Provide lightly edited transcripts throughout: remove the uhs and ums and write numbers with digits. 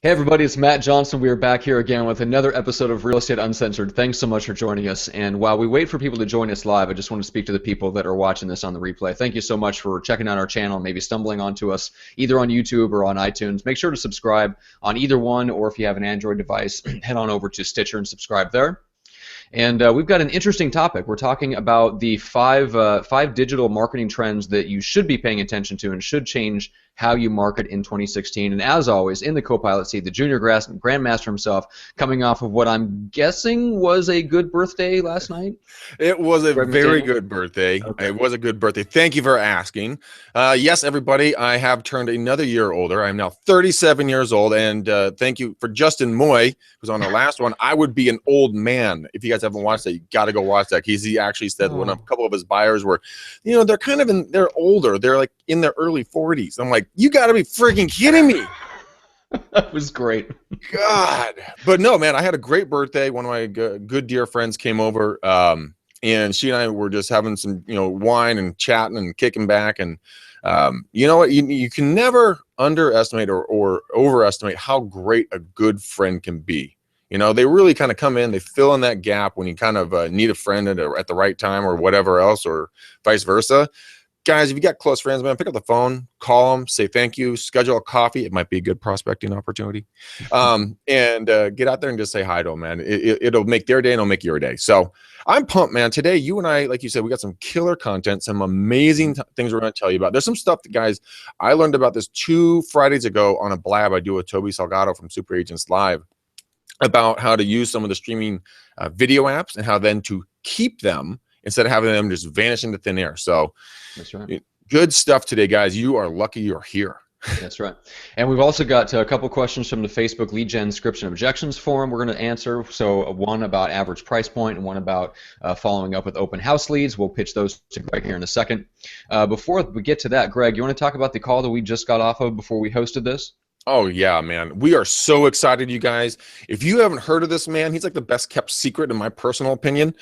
Hey everybody, it's Matt Johnson. We are back here again with another episode of Real Estate Uncensored. Thanks so much for joining us. And while we wait for people to join us live, I just want to speak to the people that are watching this on the replay. Thank you so much for checking out our channel, maybe stumbling onto us either on YouTube or on iTunes. Make sure to subscribe on either one, or if you have an Android device, head on over to Stitcher and subscribe there. And we've got an interesting topic. We're talking about the five digital marketing trends that you should be paying attention to and should change how you market in 2016. And as always, in the co-pilot seat, the junior grandmaster himself, coming off of what I'm guessing was a good birthday last night. It was a very good birthday. Okay. It was a good birthday. Thank you for asking. Yes, everybody, I have turned another year older. I'm now 37 years old, and thank you for Justin Moy, who's on our last one. I would be an old man. If you guys haven't watched that, you got to go watch that. He actually said when a couple of his buyers were, they're kind of they're older. They're like in their early 40s. I'm like, you got to be freaking kidding me. That was great. God. But no, man, I had a great birthday. One of my good dear friends came over, and she and I were just having some, wine and chatting and kicking back. And you know what? You can never underestimate or overestimate how great a good friend can be. They really kind of come in, they fill in that gap when you kind of need a friend at the right time or whatever else, or vice versa. Guys, if you got close friends, man, pick up the phone, call them, say thank you, schedule a coffee. It might be a good prospecting opportunity. And get out there and just say hi to them, man. It'll make their day and it'll make your day. So I'm pumped, man. Today, you and I, like you said, we got some killer content, some amazing things we're going to tell you about. There's some stuff that, guys, I learned about this 2 Fridays ago on a blab I do with Toby Salgado from Super Agents Live about how to use some of the streaming video apps and how then to keep them instead of having them just vanish into thin air. So that's right. Good stuff today, guys. You are lucky you're here. That's right. And we've also got a couple questions from the Facebook lead gen scripts and objections forum we're going to answer. So one about average price point and one about following up with open house leads. We'll pitch those to Greg here in a second. Before we get to that, Greg, you want to talk about the call that we just got off of before we hosted this? Oh, yeah, man. We are so excited, you guys. If you haven't heard of this man, he's like the best kept secret in my personal opinion.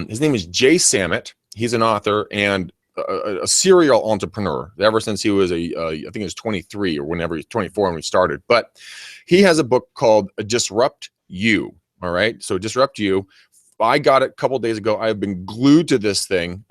His name is Jay Samet. He's an author and a serial entrepreneur ever since he was I think he was 23 or whenever he's 24 when we started. But he has a book called Disrupt You. All right. So Disrupt You. I got it a couple of days ago. I've been glued to this thing.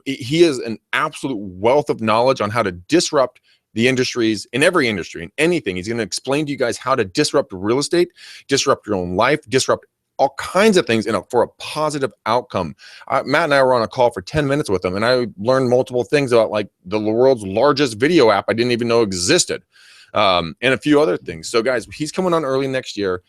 He is an absolute wealth of knowledge on how to disrupt the industries, in every industry, in anything. He's going to explain to you guys how to disrupt real estate, disrupt your own life, disrupt all kinds of things for a positive outcome. Matt and I were on a call for 10 minutes with him, and I learned multiple things about like the world's largest video app I didn't even know existed, and a few other things. So guys, he's coming on early next year.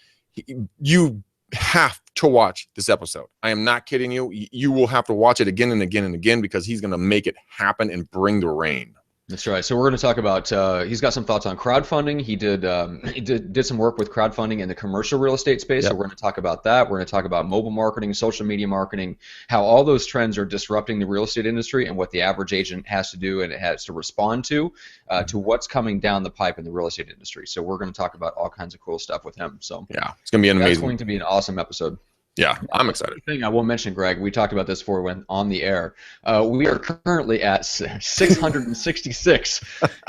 You have to watch this episode. I am not kidding you. You will have to watch it again and again and again because he's going to make it happen and bring the rain. That's right. So we're going to talk about. He's got some thoughts on crowdfunding. He did some work with crowdfunding in the commercial real estate space. Yep. So we're going to talk about that. We're going to talk about mobile marketing, social media marketing, how all those trends are disrupting the real estate industry, and what the average agent has to do and it has to respond to what's coming down the pipe in the real estate industry. So we're going to talk about all kinds of cool stuff with him. So yeah, it's going to be an amazing. It's going to be an awesome episode. Yeah, I'm excited. The thing I will mention, Greg, we talked about this before we went on the air. We are currently at 666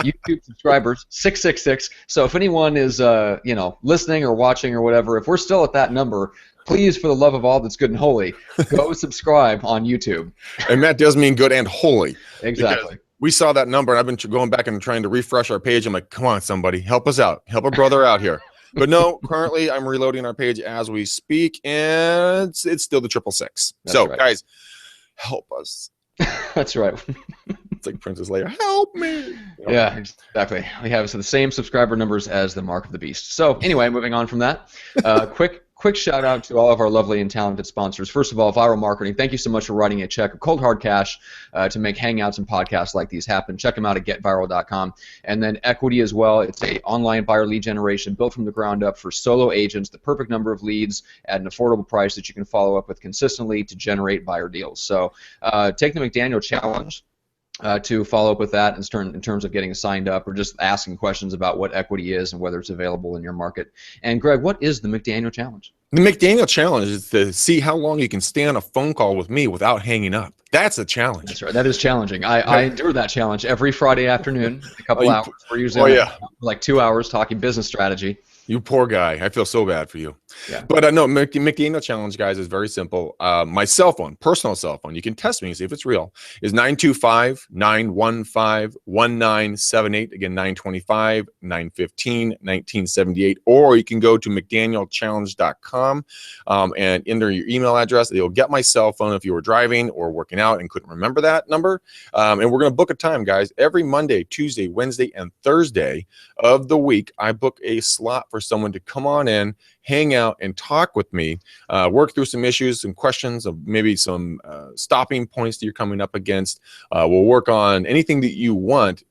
YouTube subscribers, 666. So if anyone is, listening or watching or whatever, if we're still at that number, please, for the love of all that's good and holy, go subscribe on YouTube. And that does mean good and holy. Exactly. We saw that number, and I've been going back and trying to refresh our page. I'm like, come on, somebody, help us out. Help a brother out here. But no, currently I'm reloading our page as we speak, and it's still the 666. So, right. Guys, help us. That's right. It's like Princess Leia, help me. Yeah, exactly. We have the same subscriber numbers as the Mark of the Beast. So anyway, moving on from that, quick shout out to all of our lovely and talented sponsors. First of all, Viral Marketing. Thank you so much for writing a check of cold hard cash to make hangouts and podcasts like these happen. Check them out at getviral.com. And then Equity as well. It's an online buyer lead generation built from the ground up for solo agents, the perfect number of leads at an affordable price that you can follow up with consistently to generate buyer deals. So take the McDaniel challenge. To follow up with that in terms of getting signed up or just asking questions about what equity is and whether it's available in your market. And Greg, what is the McDaniel Challenge? The McDaniel Challenge is to see how long you can stay on a phone call with me without hanging up. That's a challenge. That's right. That is challenging. I endure that challenge every Friday afternoon, a couple hours. We're usually like 2 hours talking business strategy. You poor guy. I feel so bad for you. Yeah. But no, McDaniel challenge, guys, is very simple. My cell phone, personal cell phone, you can test me and see if it's real, is 925-915-1978. Again, 925-915-1978. Or you can go to McDanielchallenge.com and enter your email address. You'll get my cell phone if you were driving or working out and couldn't remember that number. And we're going to book a time, guys. Every Monday, Tuesday, Wednesday, and Thursday of the week, I book a slot for someone to come on in, hang out, and talk with me, work through some issues, some questions, of maybe some stopping points that you're coming up against. We'll work on anything that you want.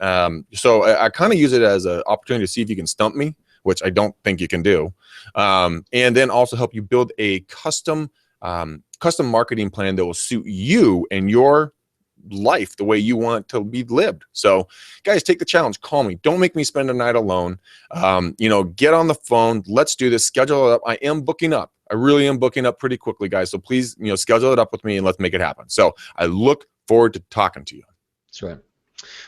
So I kind of use it as an opportunity to see if you can stump me, which I don't think you can do, and then also help you build a custom marketing plan that will suit you and your life the way you want to be lived. So guys, take the challenge. Call me. Don't make me spend a night alone. Get on the phone. Let's do this. Schedule it up. I am booking up. I really am booking up pretty quickly, guys. So please, schedule it up with me and let's make it happen. So I look forward to talking to you. That's right.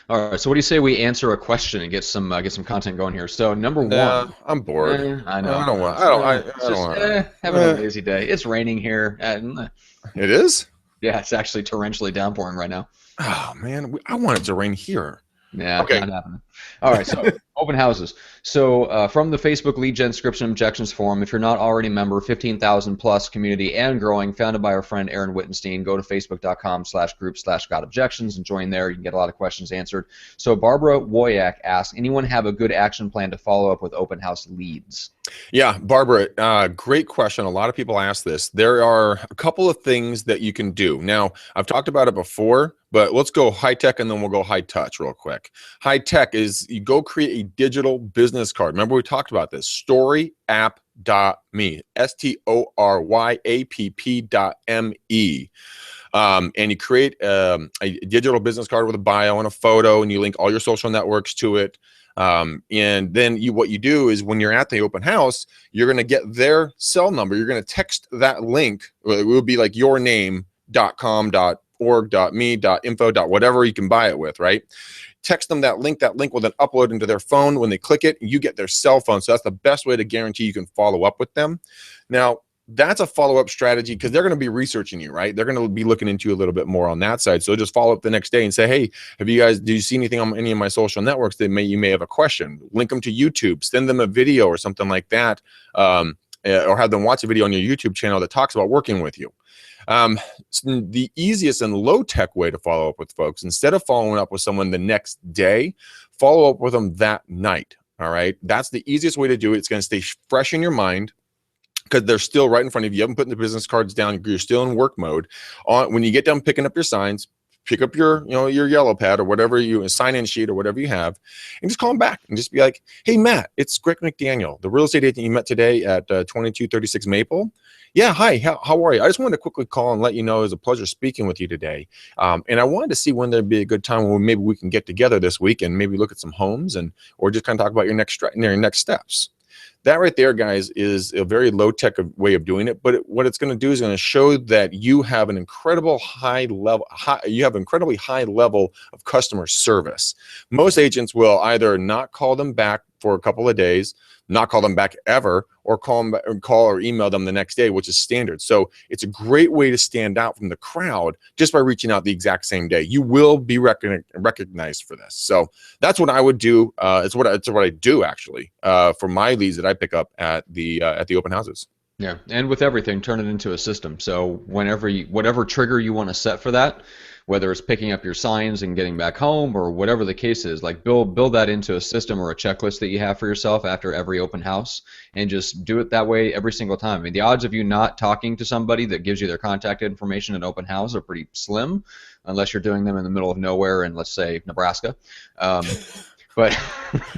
All right. So what do you say we answer a question and get some content going here? So number one. I'm bored. I know. I don't want. Having a lazy day. It's raining here. It is? Yeah, it's actually torrentially downpouring right now. Oh man, I want it to rain here. Yeah, okay. Not happening. All right, so open houses. So from the Facebook lead gen description objections forum, if you're not already a member, 15,000 plus community and growing, founded by our friend Aaron Wittenstein, go to facebook.com/group/gotobjections and join there. You can get a lot of questions answered. So Barbara Woyak asks, anyone have a good action plan to follow up with open house leads? Yeah, Barbara, great question. A lot of people ask this. There are a couple of things that you can do. Now, I've talked about it before, but let's go high tech and then we'll go high touch real quick. High tech is you go create a digital business card. Remember we talked about this. Storyapp.me, STORYAPP.me. And you create a digital business card with a bio and a photo, and you link all your social networks to it. And then what you do is when you're at the open house, you're going to get their cell number. You're going to text that link. It will be like your name.com.org.me.info. Whatever you can buy it with, right? Text them that link. That link will then upload into their phone. When they click it, you get their cell phone. So that's the best way to guarantee you can follow up with them. Now, that's a follow-up strategy because they're going to be researching you, right? They're going to be looking into you a little bit more on that side. So just follow up the next day and say, hey, do you see anything on any of my social networks that you may have a question? Link them to YouTube, send them a video or something like that, or have them watch a video on your YouTube channel that talks about working with you. The easiest and low-tech way to follow up with folks, instead of following up with someone the next day, follow up with them that night, all right? That's the easiest way to do it. It's going to stay fresh in your mind, because they're still right in front of you. You haven't put the business cards down. You're still in work mode. When you get done picking up your signs, pick up your yellow pad or whatever a sign-in sheet or whatever you have, and just call them back and just be like, hey, Matt, it's Greg McDaniel, the real estate agent you met today at 2236 Maple. Yeah, hi, how are you? I just wanted to quickly call and let you know it was a pleasure speaking with you today. And I wanted to see when there'd be a good time when maybe we can get together this week and maybe look at some homes or just kind of talk about your next steps. That right there, guys, is a very low-tech way of doing it. But what it's going to do is going to show that you have an incredibly high level of customer service. Most agents will either not call them back for a couple of days, not call them back ever, or call or email them the next day, which is standard. So it's a great way to stand out from the crowd just by reaching out the exact same day. You will be recognized for this. So that's what I would do. It's what I do actually for my leads that I pick up at the open houses. Yeah, and with everything, turn it into a system. So whatever trigger you want to set for that, whether it's picking up your signs and getting back home or whatever the case is, like build that into a system or a checklist that you have for yourself after every open house, and just do it that way every single time. I mean, the odds of you not talking to somebody that gives you their contact information at open house are pretty slim, unless you're doing them in the middle of nowhere in, let's say, Nebraska. But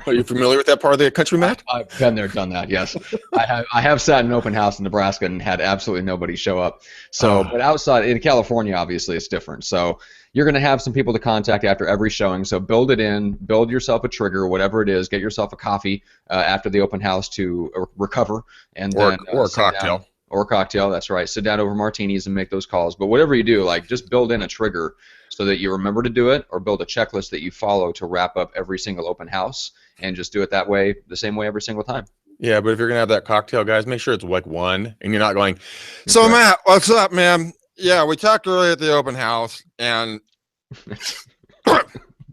are you familiar with that part of the country, Matt? I've been there, done that. Yes, I have sat in an open house in Nebraska and had absolutely nobody show up. So, but outside in California, obviously, it's different. So you're going to have some people to contact after every showing. So build yourself a trigger, whatever it is. Get yourself a coffee after the open house to recover, and then or a cocktail. Or a cocktail, that's right. Sit down over martinis and make those calls. But whatever you do, like just build in a trigger so that you remember to do it, or build a checklist that you follow to wrap up every single open house, and just do it that way, the same way every single time. Yeah, but if you're gonna have that cocktail, guys, make sure it's like one, and you're not going. That's So right. Matt, what's up, man? Yeah, we talked earlier at the open house, and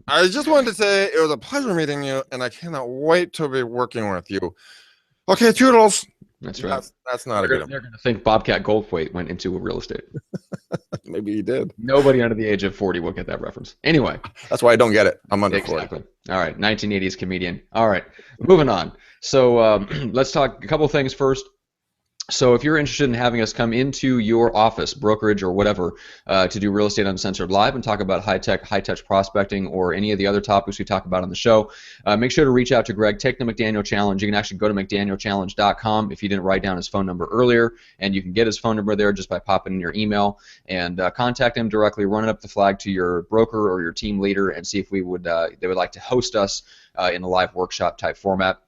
I just wanted to say it was a pleasure meeting you, and I cannot wait to be working with you. Okay, toodles. That's right. That's not a good one. They're gonna think Bobcat Goldthwait went into real estate. Maybe he did. Nobody under the age of 40 will get that reference. Anyway. That's why I don't get it. I'm under 40. Exactly. All right, 1980s comedian. All right, moving on. So let's talk a couple things first. So if you're interested in having us come into your office, brokerage, or whatever, to do Real Estate Uncensored Live and talk about high-tech, high-touch prospecting or any of the other topics we talk about on the show, make sure to reach out to Greg. Take the McDaniel Challenge. You can actually go to McDanielChallenge.com if you didn't write down his phone number earlier, and you can get his phone number there just by popping in your email and contact him directly, run it up the flag to your broker or your team leader, and see if they would like to host us in a live workshop type format.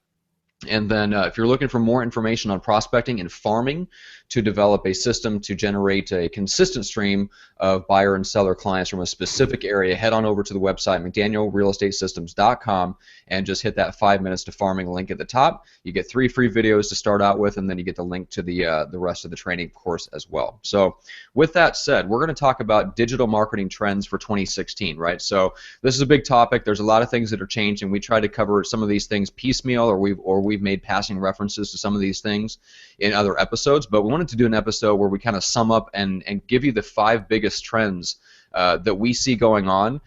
And then if you're looking for more information on prospecting and farming to develop a system to generate a consistent stream of buyer and seller clients from a specific area, head on over to the website McDanielRealEstateSystems.com and just hit that 5 minutes to farming link at the top. You get 3 free videos to start out with, and then you get the link to the rest of the training course as well. So with that said, we're going to talk about digital marketing trends for 2016, right? So this is a big topic. There's a lot of things that are changing. We try to cover some of these things piecemeal, or we've made passing references to some of these things in other episodes, but we wanted to do an episode where we kind of sum up and give you the 5 biggest trends that we see going on,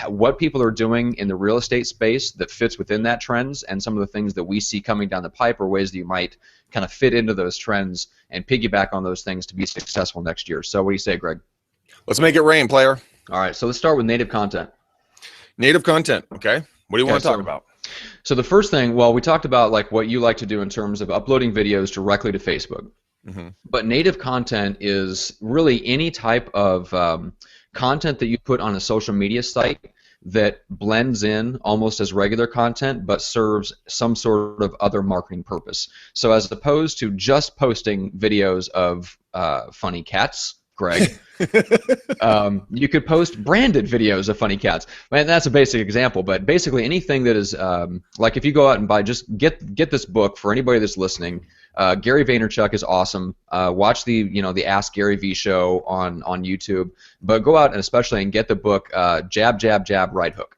what people are doing in the real estate space that fits within that trends, and some of the things that we see coming down the pipe, or ways that you might kind of fit into those trends and piggyback on those things to be successful next year. So what do you say, Greg? Let's make it rain, player. All right, so let's start with native content. Native content, okay. What do you want to talk about? So the first thing, well, we talked about like what you like to do in terms of uploading videos directly to Facebook. Mm-hmm. But native content is really any type of content that you put on a social media site that blends in almost as regular content but serves some sort of other marketing purpose. So as opposed to just posting videos of funny cats, Greg, you could post branded videos of funny cats. And that's a basic example, but basically anything that is like if you go out and buy, just get this book for anybody that's listening. Gary Vaynerchuk is awesome. Watch the Ask Gary V show on YouTube, but go out and especially get the book Jab Jab Jab Right Hook.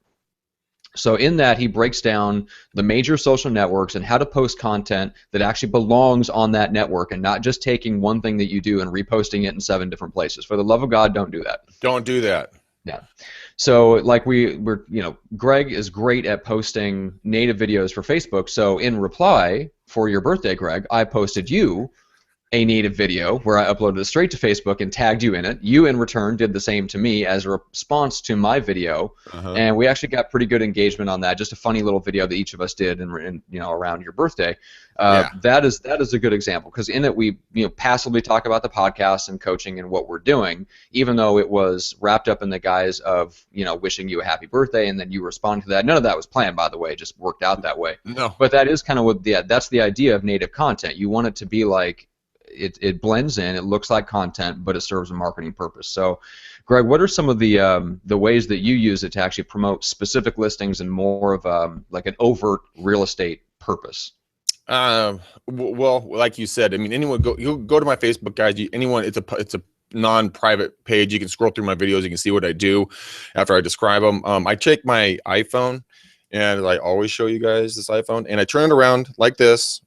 So in that, he breaks down the major social networks and how to post content that actually belongs on that network, and not just taking one thing that you do and reposting it in 7 different places. For the love of God, don't do that. Don't do that. Yeah. So like Greg is great at posting native videos for Facebook. So in reply for your birthday, Greg, I posted you a native video where I uploaded it straight to Facebook and tagged you in it. You, in return, did the same to me as a response to my video, and we actually got pretty good engagement on that. Just a funny little video that each of us did, and around your birthday. That is a good example, because in it we passively talk about the podcast and coaching and what we're doing, even though it was wrapped up in the guise of wishing you a happy birthday, and then you respond to that. None of that was planned, by the way; it just worked out that way. No. But that is kind of what that's the idea of native content. You want it to be like. It blends in, it looks like content, but it serves a marketing purpose. So, Greg, what are some of the ways that you use it to actually promote specific listings and more of like an overt real estate purpose? Well, like you said, I mean, you go to my Facebook, guys. It's a non-private page. You can scroll through my videos. You can see what I do after I describe them. I take my iPhone, and I always show you guys this iPhone, and I turn it around like this,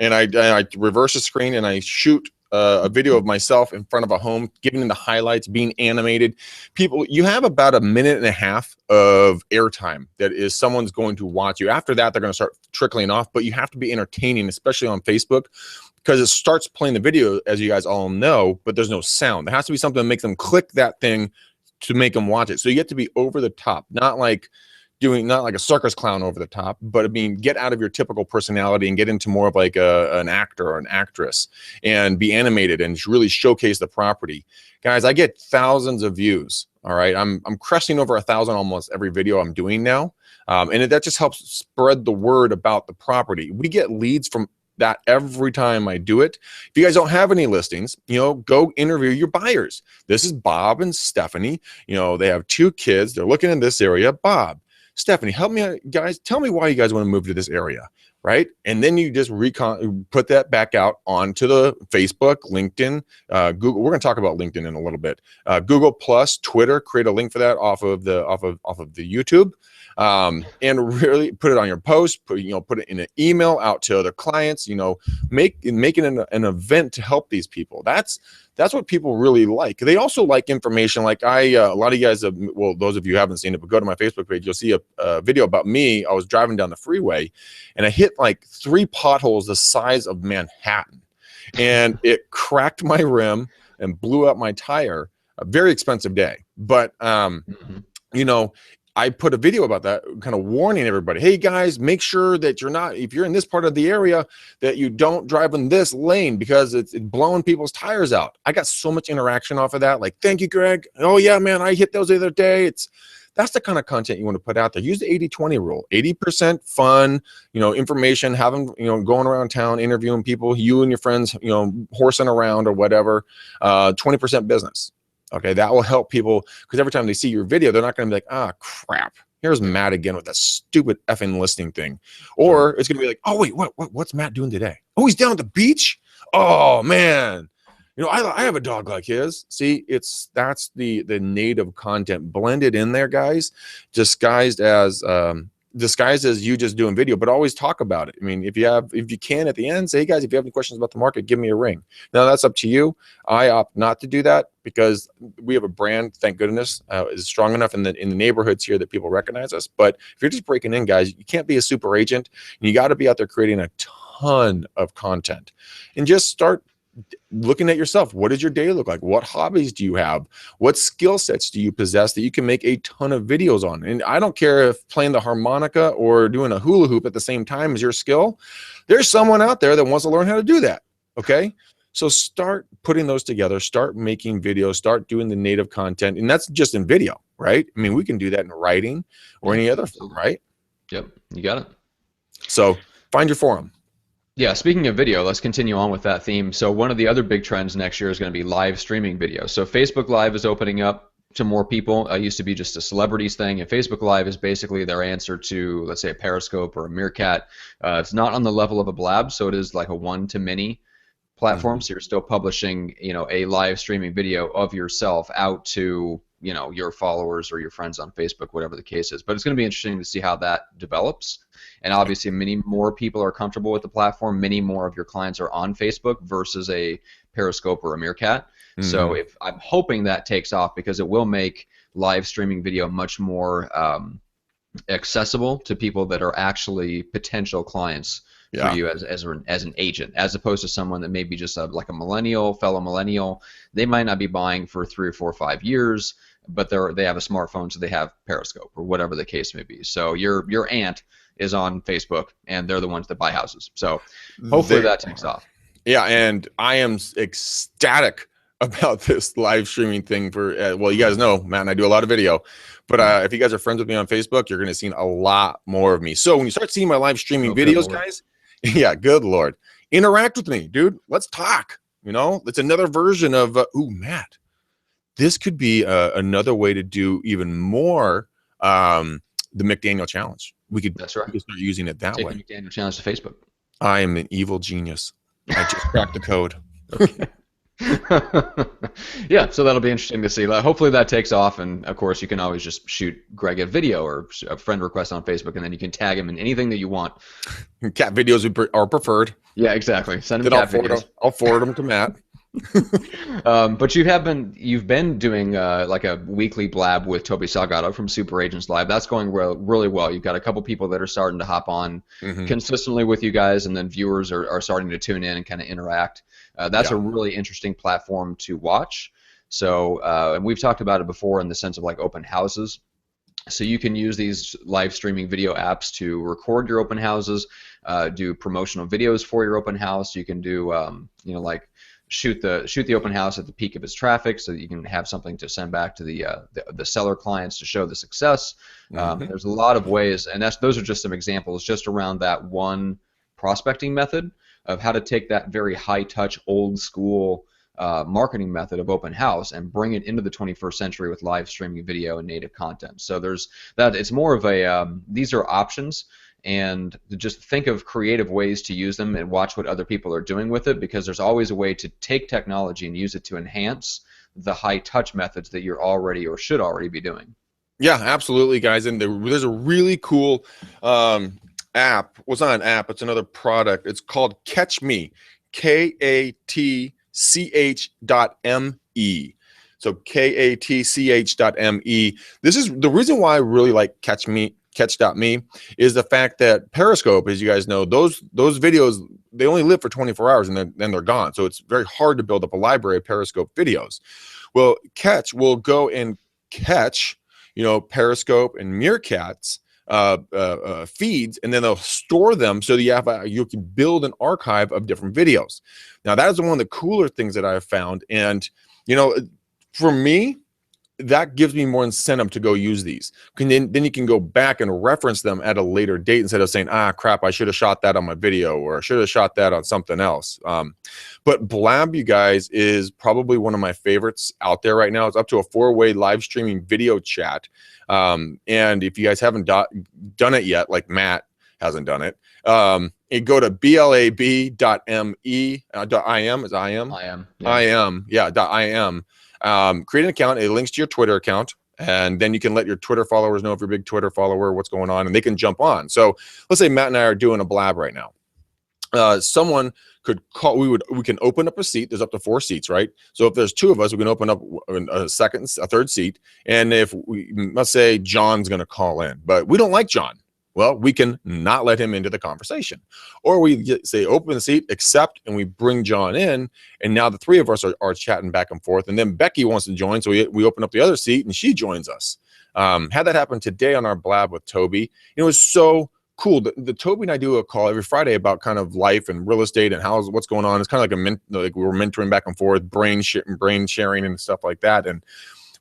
and I reverse the screen, and I shoot a video of myself in front of a home, giving them the highlights, being animated. People, you have about 1.5 minutes of airtime that is someone's going to watch you. After that, they're going to start trickling off, but you have to be entertaining, especially on Facebook, because it starts playing the video, as you guys all know, but there's no sound. There has to be something to make them click that thing to make them watch it. So you get to be over the top, not like a circus clown over the top, but I mean, get out of your typical personality and get into more of like an actor or an actress, and be animated and really showcase the property. Guys, I get thousands of views. All right, I'm cresting over 1,000 almost every video I'm doing now, and that just helps spread the word about the property. We get leads from that every time I do it. If you guys don't have any listings, go interview your buyers. This is Bob and Stephanie. They have 2 kids. They're looking in this area. Bob, Stephanie, help me out, guys. Tell me why you guys want to move to this area, right? And then you just put that back out onto the Facebook, LinkedIn, Google. We're going to talk about LinkedIn in a little bit. Google Plus, Twitter. Create a link for that off of the YouTube, and really put it on your post. Put it in an email out to other clients. Make it an event to help these people. That's what people really like. They also like information. Like a lot of you guys, well, those of you who haven't seen it, but go to my Facebook page, you'll see a video about me. I was driving down the freeway, and I hit like 3 potholes the size of Manhattan, and it cracked my rim and blew up my tire. A very expensive day, but I put a video about that, kind of warning everybody, hey guys, make sure that if you're in this part of the area, that you don't drive in this lane because it's blowing people's tires out. I got so much interaction off of that. Like, thank you, Greg. Oh yeah, man, I hit those the other day. That's the kind of content you want to put out there. Use the 80-20 rule. 80% fun, information, have them, going around town, interviewing people, you and your friends, horsing around or whatever. 20% business. Okay, that will help people, because every time they see your video, they're not going to be like, ah, crap, here's Matt again with that stupid effing listing thing. Or it's going to be like, oh, wait, what's Matt doing today? Oh, he's down at the beach? Oh, man. I have a dog like his. See, that's the native content blended in there, guys, disguised as you just doing video, but always talk about it. I mean, if you can at the end, say, hey guys, if you have any questions about the market, give me a ring. Now that's up to you. I opt not to do that because we have a brand, thank goodness, is strong enough in the neighborhoods here that people recognize us. But if you're just breaking in, guys, you can't be a super agent. You got to be out there creating a ton of content and just start looking at yourself. What does your day look like? What hobbies do you have? What skill sets do you possess that you can make a ton of videos on? And I don't care if playing the harmonica or doing a hula hoop at the same time is your skill. There's someone out there that wants to learn how to do that. Okay. So start putting those together, start making videos, start doing the native content. And that's just in video, right? I mean, we can do that in writing or any other form, right? Yep. You got it. So find your forum. Yeah, speaking of video, let's continue on with that theme. So one of the other big trends next year is going to be live streaming video. So Facebook Live is opening up to more people. It used to be just a celebrities thing, and Facebook Live is basically their answer to, let's say, a Periscope or a Meerkat. It's not on the level of a Blab, so it is like a one-to-many platform. So you're still publishing, a live streaming video of yourself out to, your followers or your friends on Facebook, whatever the case is. But it's going to be interesting to see how that develops. And obviously, many more people are comfortable with the platform. Many more of your clients are on Facebook versus a Periscope or a Meerkat. So I'm hoping that takes off, because it will make live streaming video much more accessible to people that are actually potential clients for you as an agent, as opposed to someone that may be just like a fellow millennial. They might not be buying for 3 or 4 or 5 years, but they have a smartphone, so they have Periscope or whatever the case may be. So your aunt is on Facebook, and they're the ones that buy houses. So hopefully that takes off. Yeah, and I am ecstatic about this live streaming thing for, well, you guys know, Matt and I do a lot of video, but if you guys are friends with me on Facebook, you're going to see a lot more of me. So when you start seeing my live streaming videos, guys, yeah, good Lord, interact with me, dude. Let's talk. It's another version of, ooh, Matt, this could be another way to do even more the McDaniel challenge. That's right. We could start using it that way. Take the McDaniel challenge to Facebook. I am an evil genius. I just cracked the code. Okay. Yeah, so that'll be interesting to see. Hopefully that takes off, and of course you can always just shoot Greg a video or a friend request on Facebook, and then you can tag him in anything that you want. Cat videos are preferred. Yeah, exactly. Send him cat videos. I'll forward them to Matt. But you've been doing like a weekly blab with Toby Salgado from Super Agents Live. That's going really well. You've got a couple people that are starting to hop on consistently with you guys, and then viewers are starting to tune in and kind of interact. That's a really interesting platform to watch. So, and we've talked about it before in the sense of like open houses. So you can use these live streaming video apps to record your open houses, do promotional videos for your open house. You can do, like shoot the open house at the peak of its traffic, so that you can have something to send back to the seller clients to show the success. There's a lot of ways, and those are just some examples just around that one prospecting method of how to take that very high touch, old school marketing method of open house and bring it into the 21st century with live streaming video and native content. So there's that. It's more of a these are options, and just think of creative ways to use them and watch what other people are doing with it, because there's always a way to take technology and use it to enhance the high touch methods that you're already or should already be doing. Yeah, absolutely, guys. And there's a really cool app. Well, it's not an app, it's another product. It's called Catch Me, KATCH.ME. So KATCH.ME. This is the reason why I really like Catch.me is the fact that Periscope, as you guys know, those videos, they only live for 24 hours and then they're gone. So it's very hard to build up a library of Periscope videos. Well, Catch will go and catch, you know, Periscope and Meerkat's feeds, and then they'll store them so that you can build an archive of different videos. Now, that is one of the cooler things that I've found, and you know, for me, that gives me more incentive to go use these. Then you can go back and reference them at a later date instead of saying, ah, crap, I should have shot that on my video, or I should have shot that on something else. But Blab, you guys, is probably one of my favorites out there right now. It's up to a 4-way live streaming video chat. And if you guys haven't done it yet, like Matt hasn't done it, you go to blab.me, .im, is IM? IM, yeah, .im. Create an account. It links to your Twitter account, and then you can let your Twitter followers know if you're a big Twitter follower what's going on, and they can jump on. So let's say Matt and I are doing a Blab right now. Someone could call. We can open up a seat. There's up to 4 seats, right? So if there's 2 of us, we can open up a third seat. And if let's say John's going to call in, but we don't like John. Well, we can not let him into the conversation. Or we say open the seat, accept, and we bring John in, and now the 3 of us are chatting back and forth, and then Becky wants to join, so we open up the other seat, and she joins us. Had that happen today on our Blab with Toby. It was so cool. The Toby and I do a call every Friday about kind of life and real estate and what's going on. It's kind of like we were mentoring back and forth, brain sharing and stuff like that, and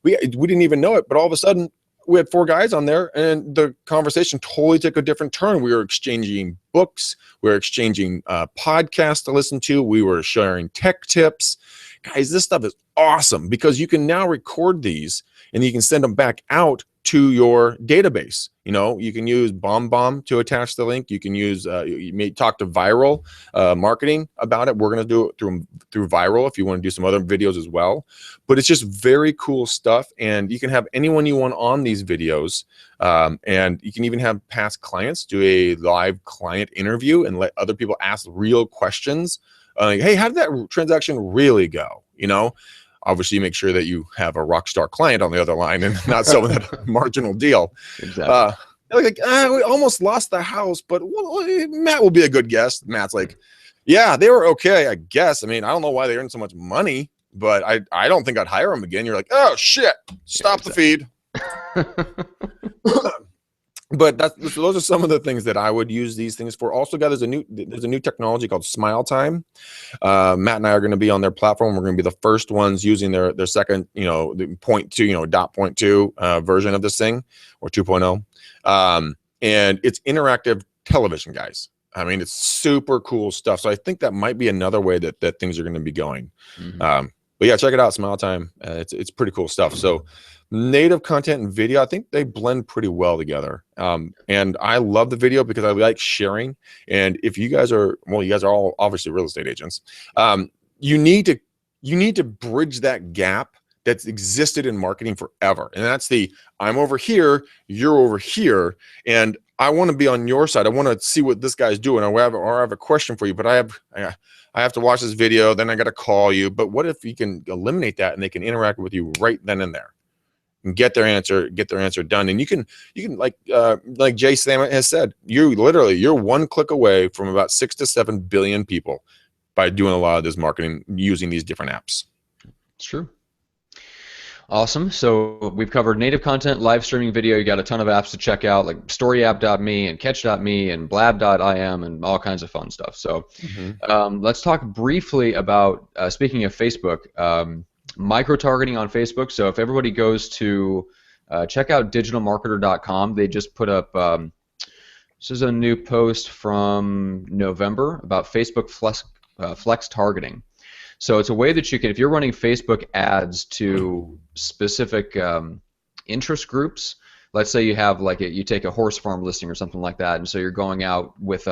we didn't even know it, but all of a sudden, we had 4 guys on there, and the conversation totally took a different turn. We were exchanging books. We were exchanging podcasts to listen to. We were sharing tech tips. Guys, this stuff is awesome because you can now record these and you can send them back out to your database. You know, you can use BombBomb to attach the link. You can use, you may talk to Viral Marketing about it. We're going to do it through Viral if you want to do some other videos as well. But it's just very cool stuff. And you can have anyone you want on these videos. And you can even have past clients do a live client interview and let other people ask real questions. Like, hey, how did that transaction really go? You know? Obviously, make sure that you have a rock star client on the other line and not someone that marginal deal. Exactly. We almost lost the house, but Matt will be a good guest. Matt's like, yeah, they were okay, I guess. I mean, I don't know why they earned so much money, but I don't think I'd hire them again. You're like, oh, shit, stop the feed. But those are some of the things that I would use these things for. Also, guys, there's a new technology called Smile Time. Matt and I are going to be on their platform. We're going to be the first ones using their second, the 0.2, .2 version of this thing, or 2.0. And it's interactive television, guys. I mean, it's super cool stuff. So I think that might be another way that things are going to be going. Mm-hmm. But yeah, check it out, Smile Time. It's pretty cool stuff. So native content and video, I think they blend pretty well together. And I love the video because I like sharing. And if you guys are all obviously real estate agents, you need to bridge that gap that's existed in marketing forever. And that's I'm over here, you're over here, and I want to be on your side. I want to see what this guy's doing, or I have a question for you, but I have to watch this video, then I got to call you. But what if you can eliminate that and they can interact with you right then and there and get their answer done? And you can like Jay Samet has said, you're 1 click away from about 6 to 7 billion people by doing a lot of this marketing using these different apps. It's true. Awesome. So we've covered native content, live streaming video. You got a ton of apps to check out, like storyapp.me and catch.me and blab.im and all kinds of fun stuff. So let's talk briefly about, speaking of Facebook, micro-targeting on Facebook. So if everybody goes to check out digitalmarketer.com, they just put up, this is a new post from November about Facebook flex targeting. So it's a way that you can, if you're running Facebook ads to specific interest groups. Let's say you have like you take a horse farm listing or something like that, and so you're going out with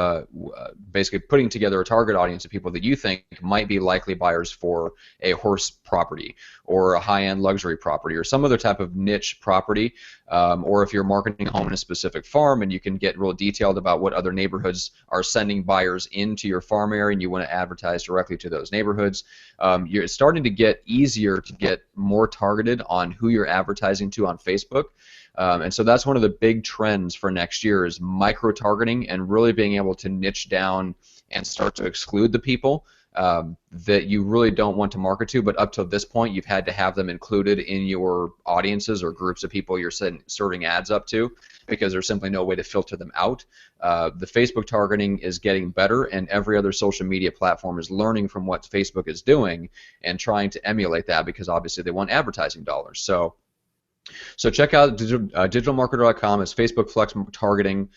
basically putting together a target audience of people that you think might be likely buyers for a horse property or a high-end luxury property or some other type of niche property, or if you're marketing a home in a specific farm and you can get real detailed about what other neighborhoods are sending buyers into your farm area and you want to advertise directly to those neighborhoods, you're starting to get easier to get more targeted on who you're advertising to on Facebook. And so that's one of the big trends for next year is micro-targeting and really being able to niche down and start to exclude the people that you really don't want to market to, but up to this point you've had to have them included in your audiences or groups of people you're serving ads up to because there's simply no way to filter them out. The Facebook targeting is getting better, and every other social media platform is learning from what Facebook is doing and trying to emulate that because obviously they want advertising dollars. So check out digitalmarketer.com. It's Facebook Flex targeting.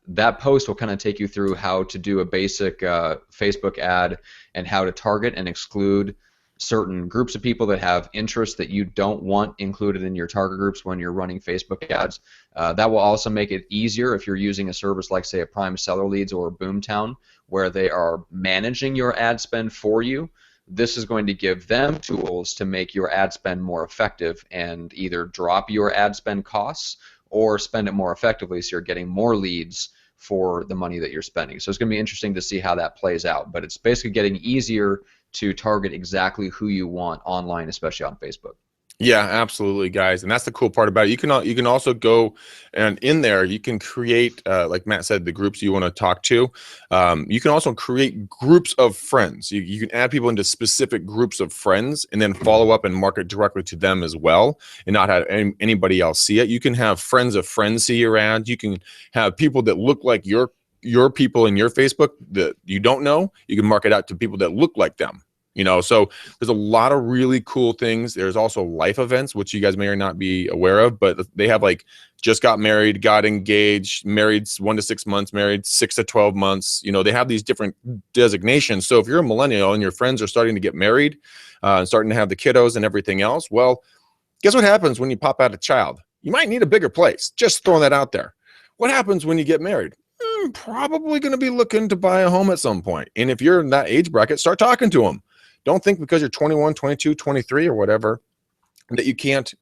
That post will kind of take you through how to do a basic Facebook ad and how to target and exclude certain groups of people that have interests that you don't want included in your target groups when you're running Facebook ads. That will also make it easier if you're using a service like, say, a Prime Seller Leads or Boomtown, where they are managing your ad spend for you. This is going to give them tools to make your ad spend more effective and either drop your ad spend costs or spend it more effectively so you're getting more leads for the money that you're spending. So it's going to be interesting to see how that plays out. But it's basically getting easier to target exactly who you want online, especially on Facebook. Yeah, absolutely, guys, and that's the cool part about it. You can also go and in there you can create, like Matt said, the groups you want to talk to. You can also create groups of friends. You can add people into specific groups of friends and then follow up and market directly to them as well, and not have anybody else see it. You can have friends of friends see your ads. You can have people that look like your people in your Facebook that you don't know. You can market out to people that look like them. So there's a lot of really cool things. There's also life events, which you guys may or not be aware of, but they have like just got married, got engaged, married 1 to 6 months, married 6 to 12 months. They have these different designations. So if you're a millennial and your friends are starting to get married, starting to have the kiddos and everything else, well, guess what happens when you pop out a child? You might need a bigger place. Just throwing that out there. What happens when you get married? Probably going to be looking to buy a home at some point. And if you're in that age bracket, start talking to them. Don't think because you're 21, 22, 23 or whatever that you can't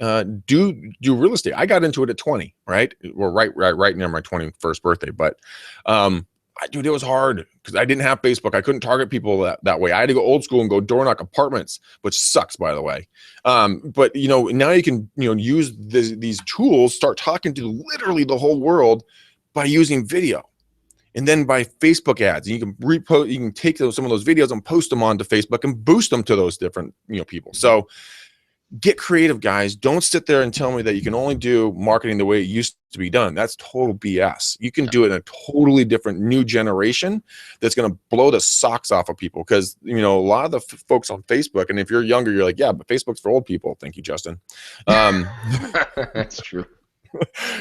do real estate. I got into it at 20, right? Well, right near my 21st birthday. But dude, it was hard because I didn't have Facebook. I couldn't target people that way. I had to go old school and go door knock apartments, which sucks, by the way. But now you can use these tools, start talking to literally the whole world by using video. And then by Facebook ads, you can repost. You can take some of those videos and post them onto Facebook and boost them to those different people. So get creative, guys. Don't sit there and tell me that you can only do marketing the way it used to be done. That's total BS. You can do it in a totally different new generation that's going to blow the socks off of people. Because a lot of the folks on Facebook, and if you're younger, you're like, yeah, but Facebook's for old people. Thank you, Justin. That's true.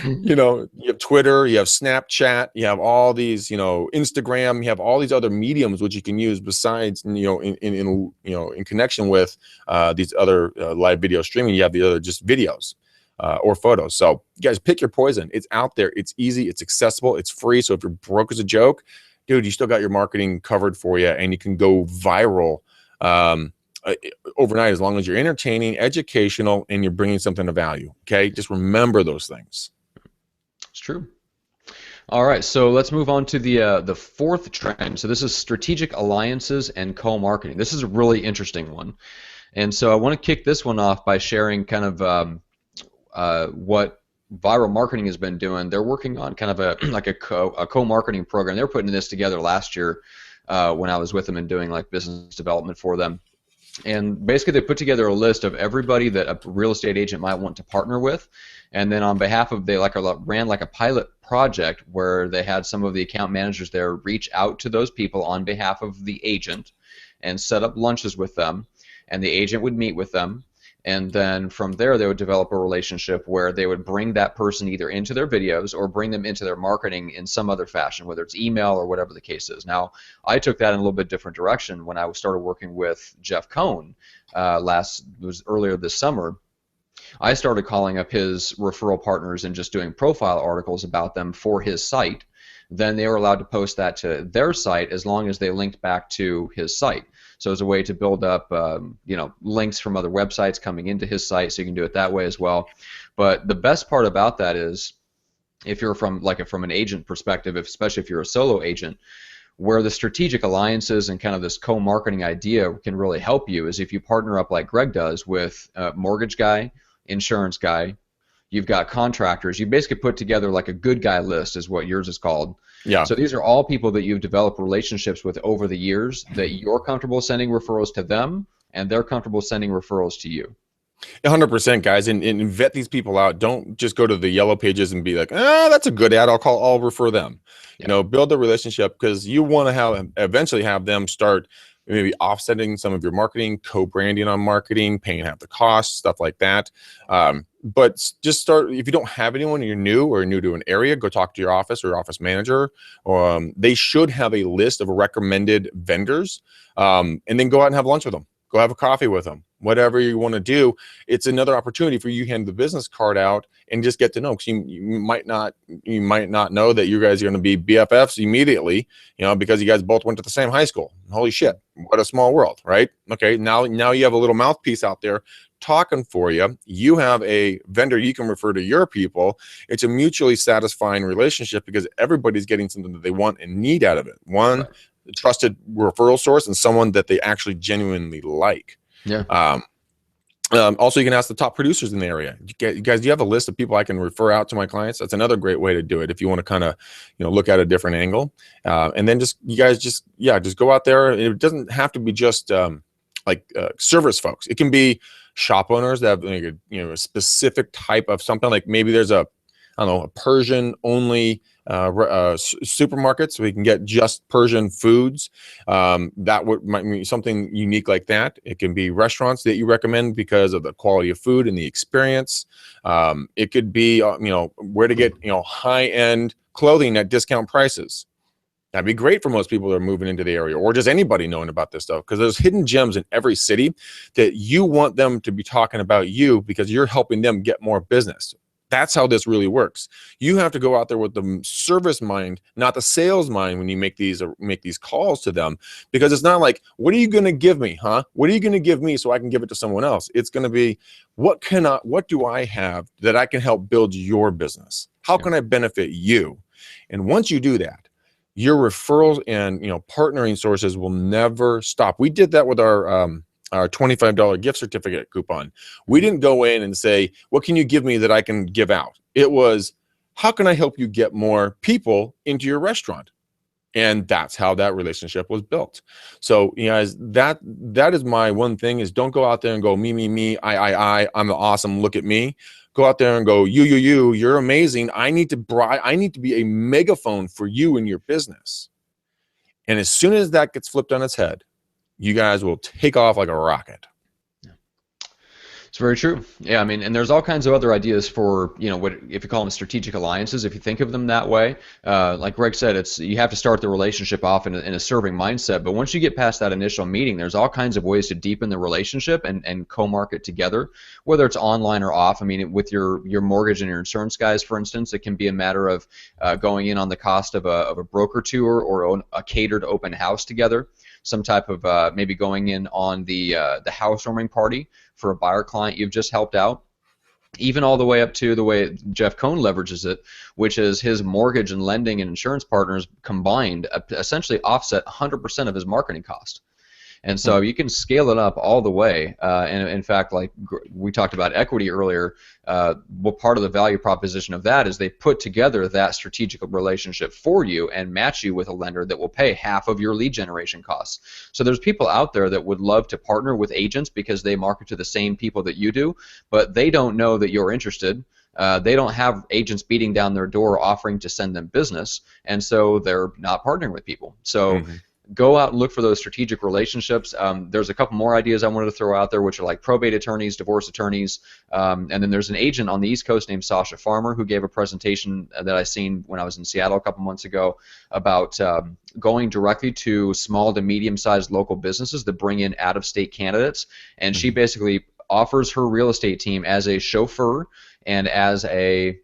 You have Twitter, you have Snapchat, you have all these, Instagram, you have all these other mediums which you can use besides, in connection with these other live video streaming. You have the other just videos or photos. So you guys pick your poison. It's out there. It's easy. It's accessible. It's free. So if you're broke as a joke, dude, you still got your marketing covered for you, and you can go viral overnight as long as you're entertaining, educational, and you're bringing something of value. Okay, just remember those things. It's true. All right, so let's move on to the fourth trend. So this is strategic alliances and co-marketing. This is a really interesting one, and so I want to kick this one off by sharing kind of what Viral Marketing has been doing. They're working on kind of a co-marketing program. They were putting this together last year when I was with them and doing like business development for them. And basically, they put together a list of everybody that a real estate agent might want to partner with, and then on behalf of, they ran like a pilot project where they had some of the account managers there reach out to those people on behalf of the agent and set up lunches with them, and the agent would meet with them, And then from there, they would develop a relationship where they would bring that person either into their videos or bring them into their marketing in some other fashion, whether it's email or whatever the case is. Now, I took that in a little bit different direction when I started working with Jeff Cohn it was earlier this summer. I started calling up his referral partners and just doing profile articles about them for his site. Then they were allowed to post that to their site as long as they linked back to his site. So it's a way to build up, links from other websites coming into his site, so you can do it that way as well. But the best part about that is, if you're from an agent perspective, especially if you're a solo agent, where the strategic alliances and kind of this co-marketing idea can really help you is if you partner up like Greg does with a mortgage guy, insurance guy, you've got contractors. You basically put together like a good guy list is what yours is called. Yeah. So these are all people that you've developed relationships with over the years that you're comfortable sending referrals to them and they're comfortable sending referrals to you. 100%, guys, and vet these people out. Don't just go to the yellow pages and be like, that's a good ad. I'll refer them. Yeah. Build the relationship, because you want to eventually have them start maybe offsetting some of your marketing, co-branding on marketing, paying half the cost, stuff like that. But just start. If you don't have anyone, you're new to an area, go talk to your office or your office manager. They should have a list of recommended vendors, and then go out and have lunch with them. Go have a coffee with them. Whatever you want to do, it's another opportunity for you to hand the business card out and just get to know. Because you might not know that you guys are going to be BFFs immediately, because you guys both went to the same high school. Holy shit, what a small world, right? Okay, now you have a little mouthpiece out there talking for you. You have a vendor you can refer to your people. It's a mutually satisfying relationship because everybody's getting something that they want and need out of it. One, a trusted referral source, and someone that they actually genuinely like. Yeah. Also, you can ask the top producers in the area. You guys, do you have a list of people I can refer out to my clients? That's another great way to do it if you want to kind of, look at a different angle. And then you guys just go out there. It doesn't have to be just service folks. It can be shop owners that have a specific type of something. Like maybe there's a Persian only supermarket, so we can get just Persian foods. That might be something unique like that. It can be restaurants that you recommend because of the quality of food and the experience. It could be where to get high-end clothing at discount prices. That'd be great for most people that are moving into the area, or just anybody knowing about this stuff, because there's hidden gems in every city that you want them to be talking about you because you're helping them get more business. That's how this really works. You have to go out there with the service mind, not the sales mind, when you make these calls to them, because it's not like, what are you going to give me, huh? What are you going to give me so I can give it to someone else? It's going to be, what do I have that I can help build your business? How can I benefit you? And once you do that, your referrals and partnering sources will never stop. We did that with our $25 gift certificate coupon. We didn't go in and say, what can you give me that I can give out? It was, how can I help you get more people into your restaurant? And that's how that relationship was built. So, guys, that is my one thing, is don't go out there and go, me, I'm the awesome, look at me. Go out there and go, you're amazing. I need to be a megaphone for you and your business. And as soon as that gets flipped on its head, you guys will take off like a rocket. It's very true. Yeah, I mean, and there's all kinds of other ideas for, what if you call them strategic alliances, if you think of them that way. Like Greg said, you have to start the relationship off in a serving mindset. But once you get past that initial meeting, there's all kinds of ways to deepen the relationship and co-market together, whether it's online or off. I mean, with your mortgage and your insurance guys, for instance, it can be a matter of going in on the cost of a broker tour or a catered open house together. Some type of maybe going in on the housewarming party for a buyer client you've just helped out, even all the way up to the way Jeff Cohn leverages it, which is his mortgage and lending and insurance partners combined essentially offset 100% of his marketing cost. And so you can scale it up all the way. And in fact, like we talked about equity earlier, well, part of the value proposition of that is they put together that strategic relationship for you and match you with a lender that will pay half of your lead generation costs. So there's people out there that would love to partner with agents because they market to the same people that you do, but they don't know that you're interested. They don't have agents beating down their door offering to send them business, and so they're not partnering with people. So go out and look for those strategic relationships. There's a couple more ideas I wanted to throw out there, which are like probate attorneys, divorce attorneys, and then there's an agent on the East Coast named Sasha Farmer who gave a presentation that I seen when I was in Seattle a couple months ago about going directly to small to medium-sized local businesses that bring in out-of-state candidates, and she basically offers her real estate team as a chauffeur and as a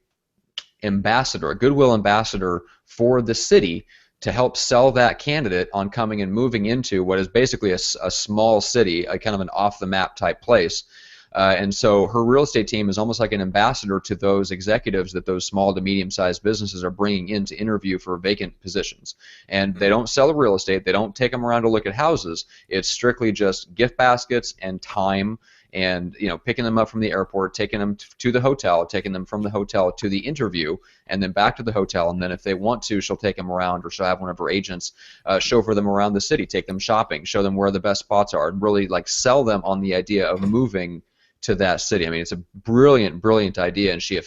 ambassador, a goodwill ambassador for the city to help sell that candidate on coming and moving into what is basically a small city, a kind of an off-the-map type place. And so her real estate team is almost like an ambassador to those executives that those small to medium-sized businesses are bringing in to interview for vacant positions. And they don't sell the real estate. They don't take them around to look at houses. It's strictly just gift baskets and time, and picking them up from the airport, taking them to the hotel, taking them from the hotel to the interview, and then back to the hotel. And then if they want to, she'll take them around, or she'll have one of her agents chauffeur them around the city, take them shopping, show them where the best spots are, and really like sell them on the idea of moving to that city. I mean, it's a brilliant, brilliant idea, and she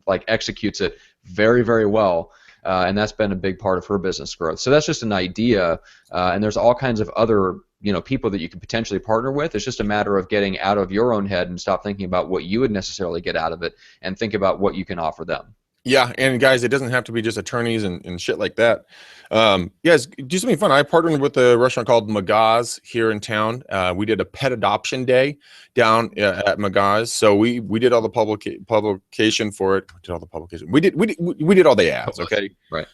like executes it very, very well. And that's been a big part of her business growth. So that's just an idea, and there's all kinds of other people that you could potentially partner with. It's just a matter of getting out of your own head and stop thinking about what you would necessarily get out of it, and think about what you can offer them. Yeah, and guys, it doesn't have to be just attorneys and shit like that. Yes, do something fun. I partnered with a restaurant called Magaz here in town. We did a pet adoption day down at Magaz. So we did all the publication for it. We did all the publication. We did all the ads. Okay, right.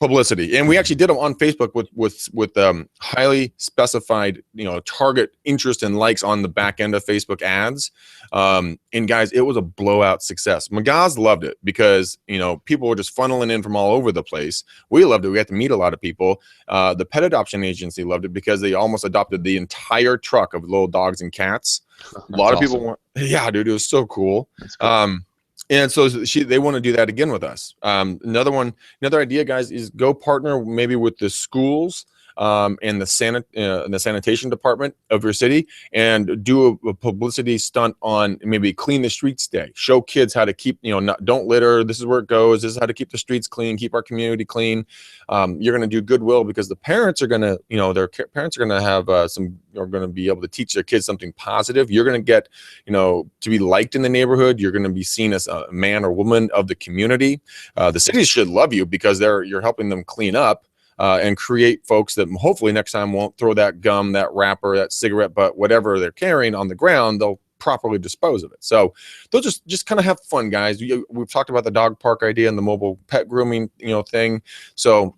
Publicity, and we actually did them on Facebook with highly specified target interest and likes on the back end of Facebook ads, and guys, it was a blowout success. Magaz loved it because people were just funneling in from all over the place. We loved it. We got to meet a lot of people. The pet adoption agency loved it because they almost adopted the entire truck of little dogs and cats. A lot of people want, yeah, dude, it was so cool. That's cool. And so they want to do that again with us. Another idea, guys, is go partner maybe with the schools and the sanitation department of your city, and do a publicity stunt on maybe Clean the Streets Day. Show kids how to keep, don't litter. This is where it goes. This is how to keep the streets clean, keep our community clean. You're going to do goodwill because the parents are going to, their parents are going to have are going to be able to teach their kids something positive. You're going to get, to be liked in the neighborhood. You're going to be seen as a man or woman of the community. The cities should love you because you're helping them clean up. And create folks that hopefully next time won't throw that gum, that wrapper, that cigarette butt, whatever they're carrying on the ground. They'll properly dispose of it. So they'll just kind of have fun, guys. We've talked about the dog park idea and the mobile pet grooming thing. So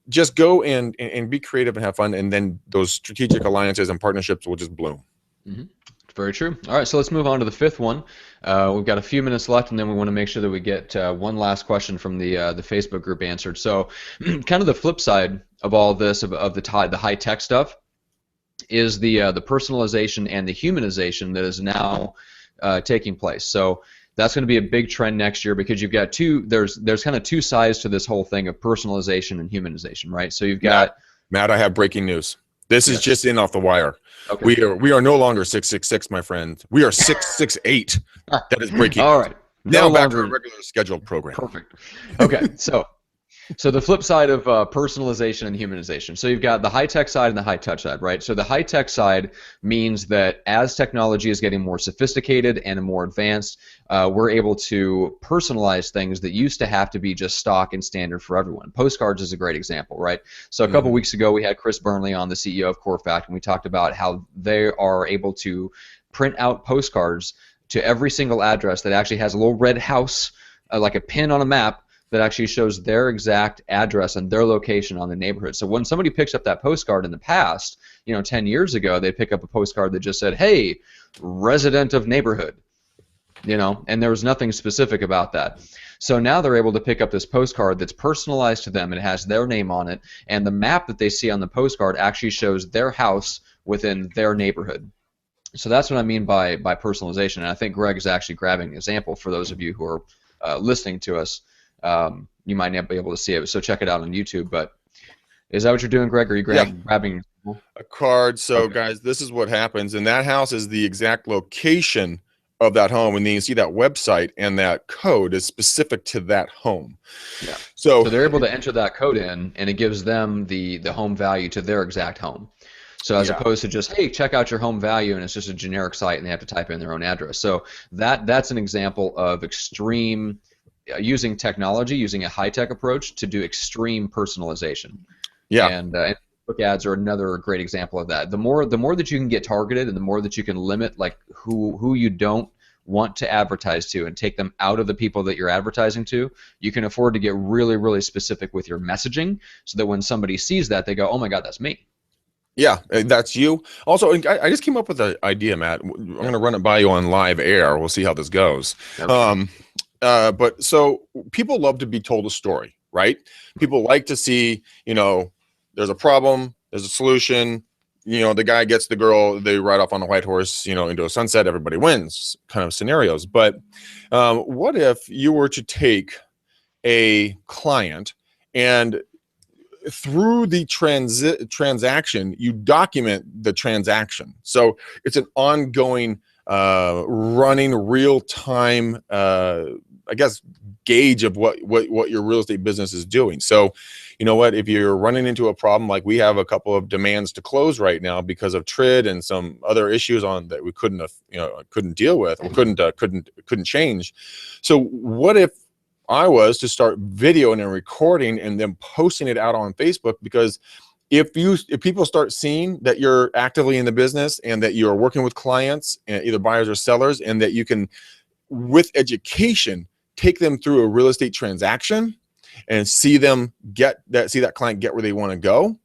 just go and be creative and have fun, and then those strategic alliances and partnerships will just bloom. Mm-hmm. Very true. All right, so let's move on to the fifth one. We've got a few minutes left, and then we want to make sure that we get one last question from the Facebook group answered. So, kind of the flip side of all of this, of the high tech stuff, is the personalization and the humanization that is now taking place. So that's going to be a big trend next year, because you've got there's kind of two sides to this whole thing of personalization and humanization, right? So you've got Matt, I have breaking news. This is just in off the wire. Okay. We are no longer 666, my friend. We are 668. That is breaking. All right. Now back to a regular scheduled program. Perfect. Okay, so the flip side of personalization and humanization. So you've got the high-tech side and the high-touch side, right? So the high-tech side means that as technology is getting more sophisticated and more advanced, we're able to personalize things that used to have to be just stock and standard for everyone. Postcards is a great example, right? So a couple weeks ago, we had Chris Burnley on, the CEO of CoreFact, and we talked about how they are able to print out postcards to every single address that actually has a little red house, like a pin on a map, that actually shows their exact address and their location on the neighborhood. So when somebody picks up that postcard in the past, 10 years ago, they'd pick up a postcard that just said, "Hey, resident of neighborhood," and there was nothing specific about that. So now they're able to pick up this postcard that's personalized to them. It has their name on it, and the map that they see on the postcard actually shows their house within their neighborhood. So that's what I mean by personalization, and I think Greg is actually grabbing an example for those of you who are listening to us. You might not be able to see it, so check it out on YouTube. But is that what you're doing, Greg? Or are you grabbing a card? So, guys, this is what happens, and that house is the exact location of that home, and then you see that website and that code is specific to that home. Yeah. So So they're able to enter that code in, and it gives them the home value to their exact home. So as yeah, opposed to just, hey, check out your home value, and it's just a generic site, and they have to type in their own address. So that's an example of extreme using technology, using a high-tech approach to do extreme personalization. yeah, And Facebook ads are another great example of that. The more that you can get targeted, and the more that you can limit like who you don't want to advertise to, and take them out of the people that you're advertising to, you can afford to get really, really specific with your messaging, so that when somebody sees that, they go, oh my God, that's me. yeah, that's you. Also, I just came up with an idea, Matt. I'm going to run it by you on live air. We'll see how this goes. Okay. But so people love to be told a story, right? People like to see, there's a problem, there's a solution, the guy gets the girl, they ride off on a white horse, into a sunset, everybody wins kind of scenarios. But what if you were to take a client and through the transaction, you document the transaction. So it's an ongoing, running real time, I guess, gauge of what your real estate business is doing. So, you know what, if you're running into a problem, like we have a couple of demands to close right now because of TRID and some other issues on that we couldn't deal with, or couldn't change. So what if I was to start videoing and recording and then posting it out on Facebook? Because if people start seeing that you're actively in the business and that you're working with clients, either buyers or sellers, and that you can, with education, take them through a real estate transaction and see that client get where they want to go.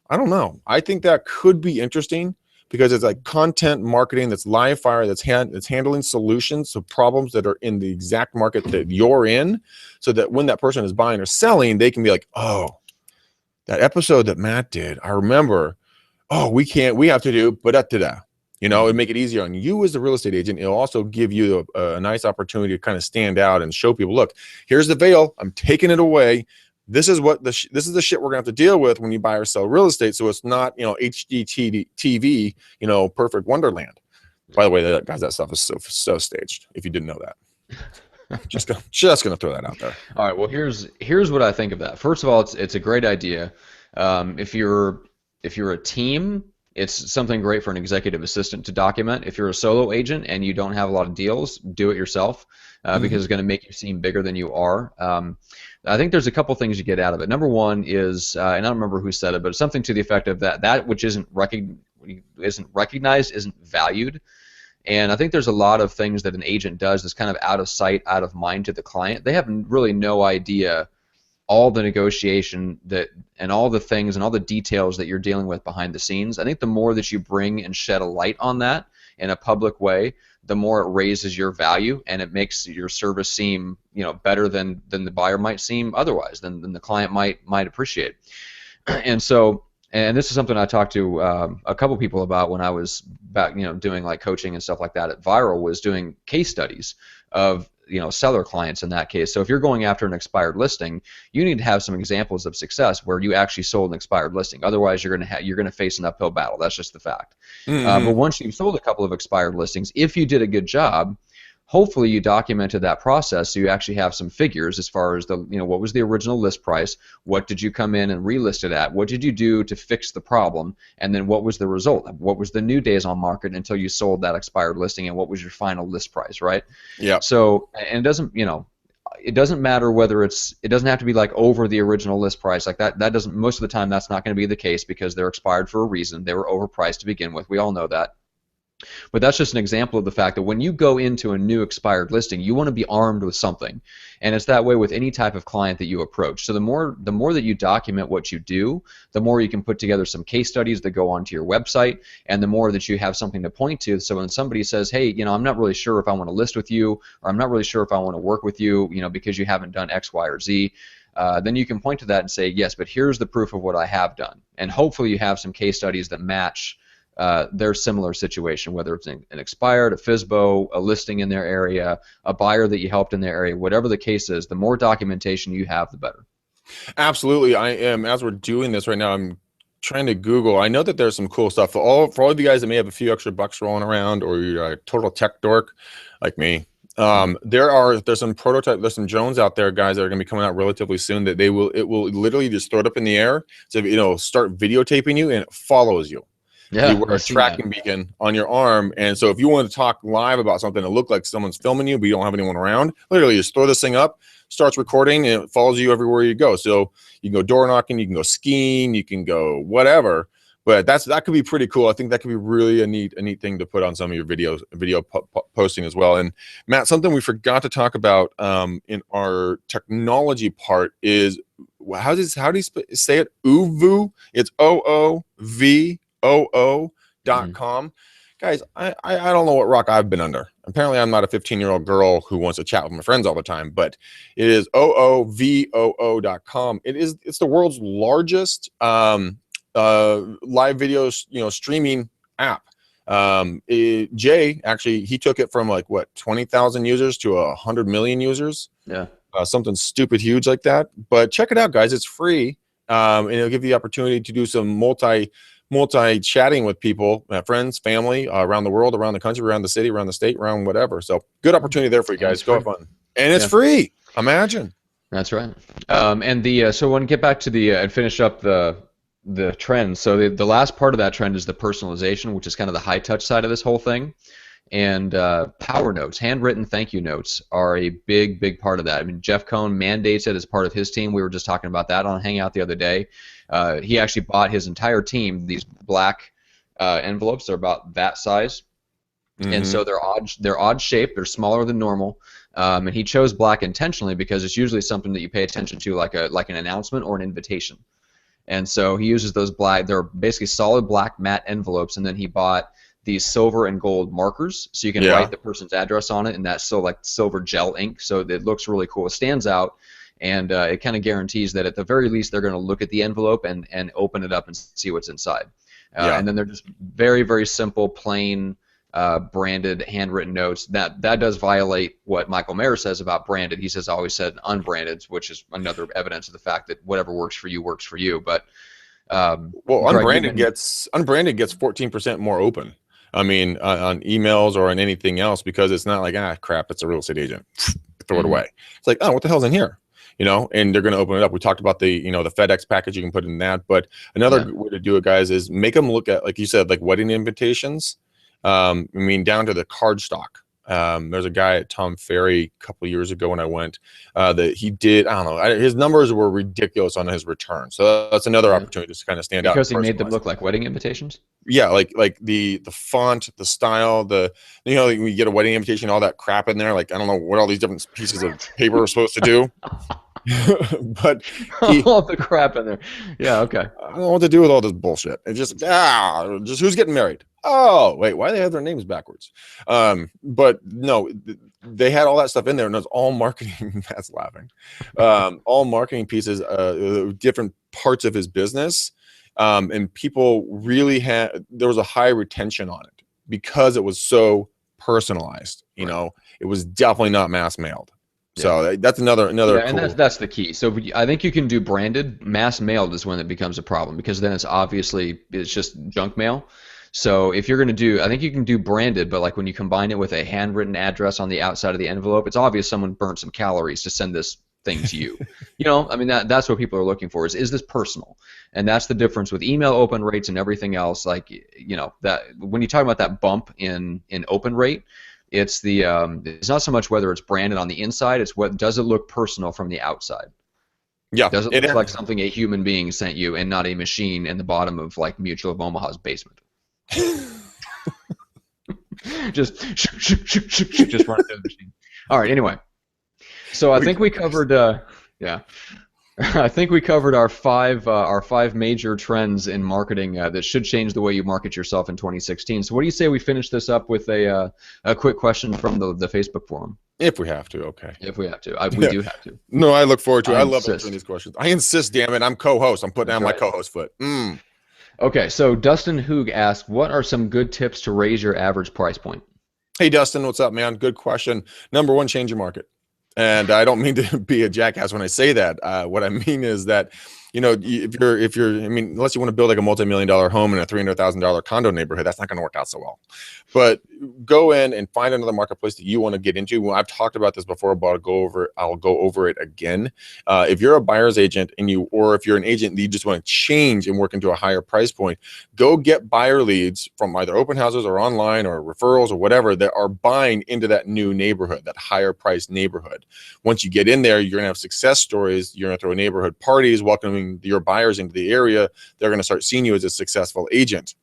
I don't know. I think that could be interesting, because it's like content marketing that's live fire, that's handling solutions to problems that are in the exact market that you're in, so that when that person is buying or selling, they can be like, oh, that episode that Matt did, I remember. Oh, we have to do da-da-da-da. It'd make it easier on you as a real estate agent. It'll also give you a nice opportunity to kind of stand out and show people, look, here's the veil, I'm taking it away. This is this is the shit we're gonna have to deal with when you buy or sell real estate. So it's not, HD TV, perfect wonderland. By the way, that stuff is so staged, if you didn't know that. just gonna throw that out there. All right. Well, here's what I think of that. First of all, it's a great idea. If you're a team, it's something great for an executive assistant to document. If you're a solo agent and you don't have a lot of deals, do it yourself, because it's going to make you seem bigger than you are. I think there's a couple things you get out of it. Number one is, and I don't remember who said it, but something to the effect of that which isn't recognized isn't valued. And I think there's a lot of things that an agent does that's kind of out of sight, out of mind to the client. They have really no idea all the negotiation and all the things and all the details that you're dealing with behind the scenes. I think the more that you bring and shed a light on that in a public way, the more it raises your value, and it makes your service seem better than the buyer might seem otherwise, than the client might appreciate. And so, and this is something I talked to a couple people about when I was back, doing like coaching and stuff like that at Viral, was doing case studies of seller clients in that case. So if you're going after an expired listing, you need to have some examples of success where you actually sold an expired listing. Otherwise, you're going to face an uphill battle. That's just the fact. But once you've sold a couple of expired listings, if you did a good job, hopefully you documented that process, so you actually have some figures as far as what was the original list price, what did you come in and relist it at, what did you do to fix the problem, and then what was the result, what was the new days on market until you sold that expired listing, and what was your final list price, right? Yeah. So, and it doesn't matter whether it doesn't have to be like over the original list price, like that doesn't, most of the time that's not going to be the case, because they're expired for a reason. They were overpriced to begin with. We all know that. But that's just an example of the fact that when you go into a new expired listing, you want to be armed with something, and it's that way with any type of client that you approach. So the more that you document what you do, the more you can put together some case studies that go onto your website, and the more that you have something to point to. So when somebody says, hey, I'm not really sure if I want to list with you, or I'm not really sure if I want to work with you, because you haven't done X, Y, or Z, then you can point to that and say, yes, but here's the proof of what I have done. And hopefully you have some case studies that match their similar situation, whether it's an expired, a FSBO, a listing in their area, a buyer that you helped in their area, whatever the case is, the more documentation you have, the better. Absolutely. I am, as we're doing this right now, I'm trying to Google. I know that there's some cool stuff for all of you guys that may have a few extra bucks rolling around, or you're a total tech dork like me. There's some drones out there, guys, that are going to be coming out relatively soon that it will literally just throw it up in the air. So start videotaping you, and it follows you. Yeah, You wear a tracking beacon on your arm, and so if you want to talk live about something that look like someone's filming you, but you don't have anyone around, literally just throw this thing up, starts recording, and it follows you everywhere you go. So you can go door knocking, you can go skiing, you can go whatever. But that could be pretty cool. I think that could be really a neat thing to put on some of your video posting as well. And Matt, something we forgot to talk about in our technology part is how do you say it? OOVOO. It's OOVOO.com. Guys, I don't know what rock I've been under. Apparently, I'm not a 15-year-old girl who wants to chat with my friends all the time, but it is OOVOO.com. It's the world's largest live video streaming app. Jay actually, he took it from 20,000 users to 100 million users. Yeah, something stupid huge like that. But check it out, guys. It's free, and it'll give you the opportunity to do some multi chatting with people, friends, family, around the world, around the country, around the city, around the state, around whatever. So good opportunity there for you guys. Go have fun, and it's free. Imagine. That's right. And so I want to get back to and finish up the trend. So the last part of that trend is the personalization, which is kind of the high touch side of this whole thing. And power notes, handwritten thank you notes, are a big part of that. I mean, Jeff Cohn mandates it as part of his team. We were just talking about that on Hangout the other day. He actually bought his entire team these black envelopes. They're about that size, and so they're odd shaped. They're smaller than normal. And he chose black intentionally because it's usually something that you pay attention to, like an announcement or an invitation. And so he uses those black. They're basically solid black matte envelopes, and then he bought these silver and gold markers, so you can write the person's address on it, and that's still like silver gel ink, so it looks really cool. It stands out, and it kind of guarantees that at the very least they're going to look at the envelope and open it up and see what's inside. And then they're just very simple, plain, branded, handwritten notes. That does violate what Michael Mayer says about branded. He says always said unbranded, which is another evidence of the fact that whatever works for you works for you. But unbranded gets 14% more open. I mean, on emails or on anything else, because it's not like, crap, it's a real estate agent. Throw it away. It's like, oh, what the hell's in here? And they're going to open it up. We talked about the FedEx package you can put in that. But another way to do it, guys, is make them look at, like you said, like wedding invitations. I mean, down to the card stock. There's a guy at Tom Ferry a couple of years ago when I went that he did, I don't know, his numbers were ridiculous on his return. So that's another opportunity to kind of stand out. Because he made them look like wedding invitations? Yeah, like the font, the style, we get a wedding invitation, all that crap in there. Like, I don't know what all these different pieces of paper are supposed to do. But all the crap in there. Yeah, okay. I don't know what to do with all this bullshit. It's just who's getting married? Oh, wait, why do they have their names backwards? But no, they had all that stuff in there, and it was all marketing. That's laughing. All marketing pieces, different parts of his business. And people really there was a high retention on it because it was so personalized. It was definitely not mass mailed. So that's another. Yeah, cool. And that's the key. So I think you can do branded. Mass mailed is when it becomes a problem, because then it's just junk mail. So if you're going to do, I think you can do branded, but like when you combine it with a handwritten address on the outside of the envelope, it's obvious someone burned some calories to send this thing to you. I mean, that's what people are looking for, is this personal? And that's the difference with email open rates and everything else. Like, that when you talk about that bump in open rate, it's it's not so much whether it's branded on the inside, it's what does it look personal from the outside. Yeah. Does it look like something a human being sent you and not a machine in the bottom of like Mutual of Omaha's basement? just run it through the machine. All right, anyway. So I think we covered I think we covered our five major trends in marketing that should change the way you market yourself in 2016. So what do you say we finish this up with a quick question from the Facebook forum? If we have to, okay. If we have to. We do have to. No, I look forward to it. I love answering these questions. I insist, damn it. I'm co-host. I'm putting down my co-host foot. Okay, so Dustin Hoog asked, what are some good tips to raise your average price point? Hey, Dustin, what's up, man? Good question. Number one, change your market. And I don't mean to be a jackass when I say that. What I mean is that, if you're, I mean, unless you want to build like a multi-million-dollar home in a $300,000 condo neighborhood, that's not going to work out so well. But go in and find another marketplace that you want to get into. Well, I've talked about this before, but I'll go over it again. If you're a buyer's agent or if you're an agent that you just want to change and work into a higher price point, go get buyer leads from either open houses or online or referrals or whatever that are buying into that new neighborhood, that higher priced neighborhood. Once you get in there, you're going to have success stories. You're going to throw neighborhood parties welcoming your buyers into the area. They're going to start seeing you as a successful agent.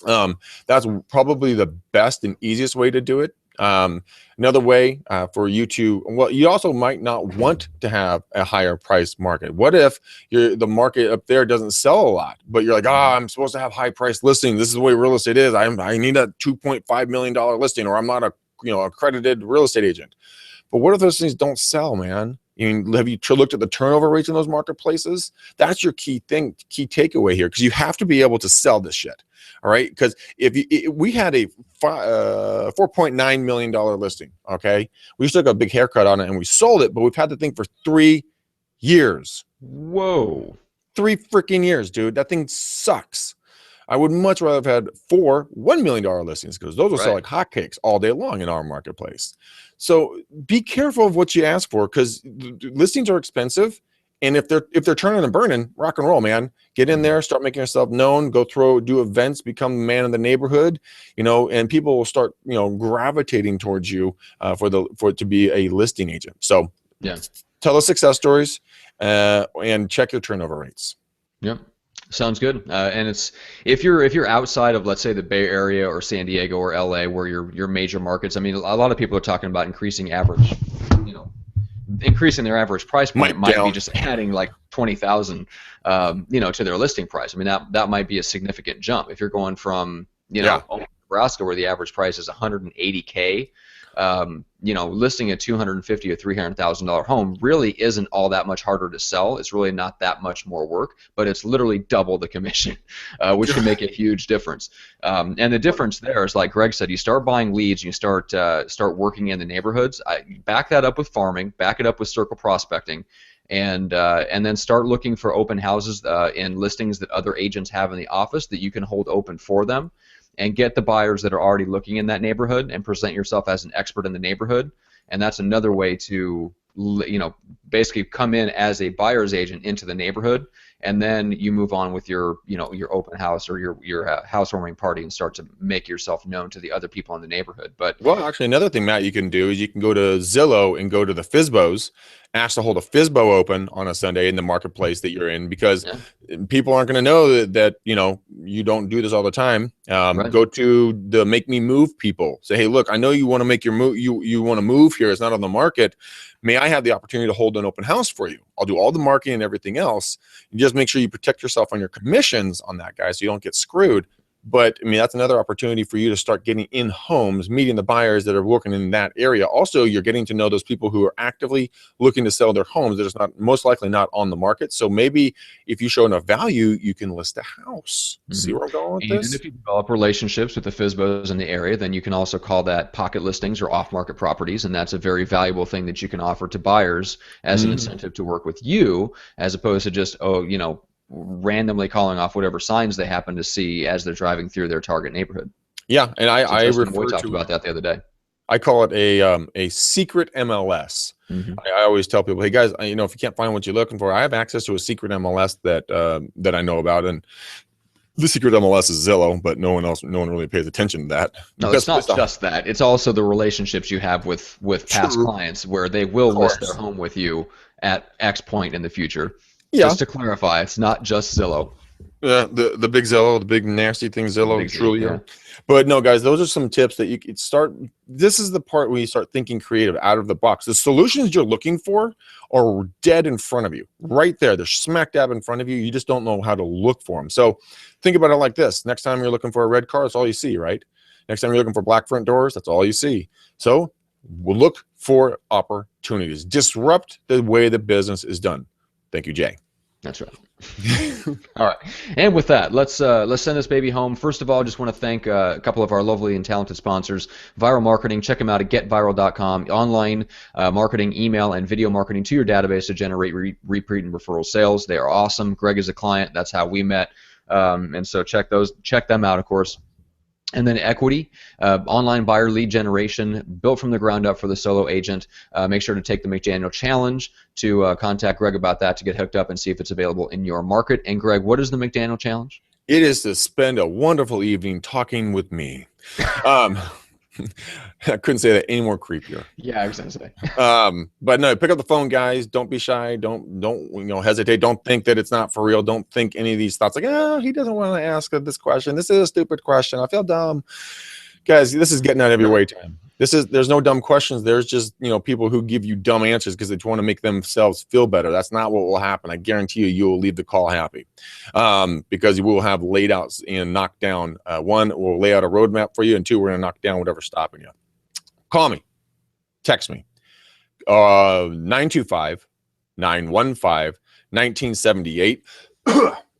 That's probably the best and easiest way to do it. Another way for you to, well, you also might not want to have a higher price market. What if the market up there doesn't sell a lot, but you're like, I'm supposed to have high price listing. This is the way real estate is. I need a $2.5 million listing, or I'm not a accredited real estate agent. But what if those things don't sell, man? I mean, have you looked at the turnover rates in those marketplaces? That's your key takeaway here, because you have to be able to sell this shit. All right, because if we had a $4.9 million listing, okay, we just took a big haircut on it and we sold it, but we've had the thing for 3 years. Whoa, 3 freaking years, dude. That thing sucks. I would much rather have had 4 $1 million listings, because those will sell like hotcakes all day long in our marketplace. So be careful of what you ask for, because listings are expensive. And if they're turning and burning, rock and roll, man. Get in there, start making yourself known, do events, become the man in the neighborhood, and people will start, gravitating towards you for it to be a listing agent. So yeah, tell the success stories and check your turnover rates. Yep. Sounds good. And it's if you're outside of, let's say, the Bay Area or San Diego or LA, where your major markets. I mean, a lot of people are talking about increasing their average price point might be just adding like 20,000, to their listing price. I mean, that might be a significant jump if you're going from Nebraska, where the average price is $180K. Listing a $250,000 or $300,000 home really isn't all that much harder to sell. It's really not that much more work, but it's literally double the commission, which can make a huge difference. And the difference there is, like Greg said, you start buying leads, you start working in the neighborhoods. Back that up with farming, back it up with circle prospecting, and then start looking for open houses and listings that other agents have in the office that you can hold open for them. And get the buyers that are already looking in that neighborhood and present yourself as an expert in the neighborhood. And that's another way to, basically come in as a buyer's agent into the neighborhood, and then you move on with your open house or your housewarming party and start to make yourself known to the other people in the neighborhood. But actually, another thing, Matt, you can do is you can go to Zillow and go to the FSBOs, ask to hold a FSBO open on a Sunday in the marketplace that you're in, because people aren't going to know that you don't do this all the time. Go to the Make Me Move people. Say, hey, look, I know you want to make your move. You want to move here. It's not on the market. May I have the opportunity to hold an open house for you? I'll do all the marketing and everything else. You just make sure you protect yourself on your commissions on that, guy, so you don't get screwed. But I mean, that's another opportunity for you to start getting in homes, meeting the buyers that are working in that area. Also, you're getting to know those people who are actively looking to sell their homes that is most likely not on the market. So maybe if you show enough value, you can list a house. See where I'm going with this? And if you develop relationships with the FSBOs in the area, then you can also call that pocket listings or off-market properties, and that's a very valuable thing that you can offer to buyers as an incentive to work with you, as opposed to just randomly calling off whatever signs they happen to see as they're driving through their target neighborhood. Yeah, and I talked about that the other day. I call it a secret MLS. I always tell people, hey guys, if you can't find what you're looking for, I have access to a secret MLS that I know about, and the secret MLS is Zillow, but no one really pays attention to that. No, it's not just that. It's also the relationships you have with past clients, where they will list their home with you at X point in the future. Yeah. Just to clarify, it's not just Zillow. The big Zillow, the big nasty thing Zillow, truly. Yeah. But no, guys, those are some tips that you could start. This is the part where you start thinking creative, out of the box. The solutions you're looking for are dead in front of you, right there. They're smack dab in front of you. You just don't know how to look for them. So think about it like this. Next time you're looking for a red car, that's all you see, right? Next time you're looking for black front doors, that's all you see. So we'll look for opportunities. Disrupt the way the business is done. Thank you, Jay. That's right. All right. And with that, let's send this baby home. First of all, I just want to thank a couple of our lovely and talented sponsors. Viral Marketing. Check them out at getviral.com. Online marketing, email, and video marketing to your database to generate repeat and referral sales. They are awesome. Greg is a client. That's how we met. And so check them out, of course. And then Equity, online buyer lead generation, built from the ground up for the solo agent. Make sure to take the McDaniel Challenge to contact Greg about that to get hooked up and see if it's available in your market. And Greg, what is the McDaniel Challenge? It is to spend a wonderful evening talking with me. I couldn't say that any more creepier. Yeah, I was gonna say. But no, pick up the phone, guys. Don't be shy. Don't hesitate. Don't think that it's not for real. Don't think any of these thoughts like, oh, he doesn't want to ask this question. This is a stupid question. I feel dumb. Guys, this is getting out of your way time. There's no dumb questions. There's just, people who give you dumb answers because they want to make themselves feel better. That's not what will happen. I guarantee you will leave the call happy, because we will have laid out and knocked down. One, we'll lay out a roadmap for you, and two, we're going to knock down whatever's stopping you. Call me, text me, 925-915-1978.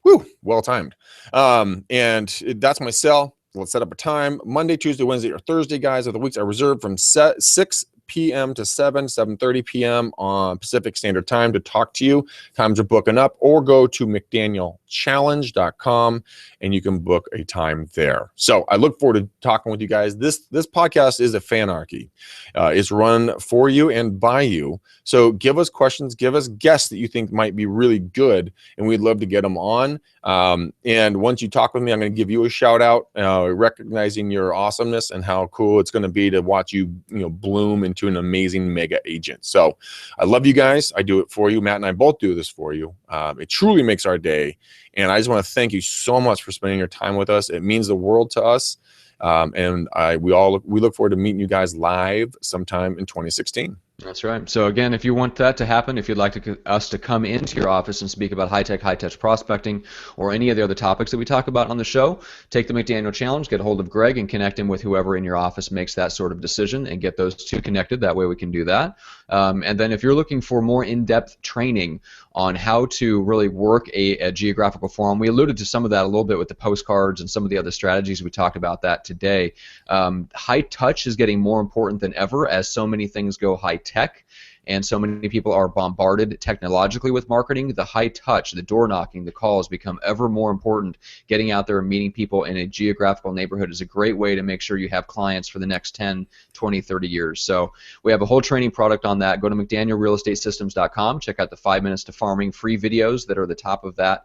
Woo, well timed. And that's my cell. Let's set up a time. Monday, Tuesday, Wednesday, or Thursday, guys, of the weeks are reserved from 6 p.m. to 7:30 p.m. on Pacific Standard Time to talk to you. Times are booking up, or go to McDanielChallenge.com and you can book a time there. So I look forward to talking with you guys. This podcast is a fanarchy. It's run for you and by you. So give us questions, give us guests that you think might be really good, and we'd love to get them on. And once you talk with me, I'm going to give you a shout out, recognizing your awesomeness and how cool it's going to be to watch you, bloom into an amazing mega agent. So I love you guys. I do it for you. Matt and I both do this for you. It truly makes our day. And I just want to thank you so much for spending your time with us. It means the world to us. And we look forward to meeting you guys live sometime in 2016. That's right. So again, if you want that to happen, if you'd like us to come into your office and speak about high-tech, high-touch prospecting or any of the other topics that we talk about on the show, take the McDaniel Challenge, get a hold of Greg, and connect him with whoever in your office makes that sort of decision, and get those two connected. That way we can do that. And then if you're looking for more in-depth training on how to really work a geographical forum, we alluded to some of that a little bit with the postcards and some of the other strategies. We talked about that today. High touch is getting more important than ever as so many things go high tech, and so many people are bombarded technologically with marketing. The high touch, the door knocking, the calls become ever more important. Getting out there and meeting people in a geographical neighborhood is a great way to make sure you have clients for the next 10, 20, 30 years. So we have a whole training product on that. Go to McDanielRealEstateSystems.com. Check out the 5 Minutes to Farming free videos that are at the top of that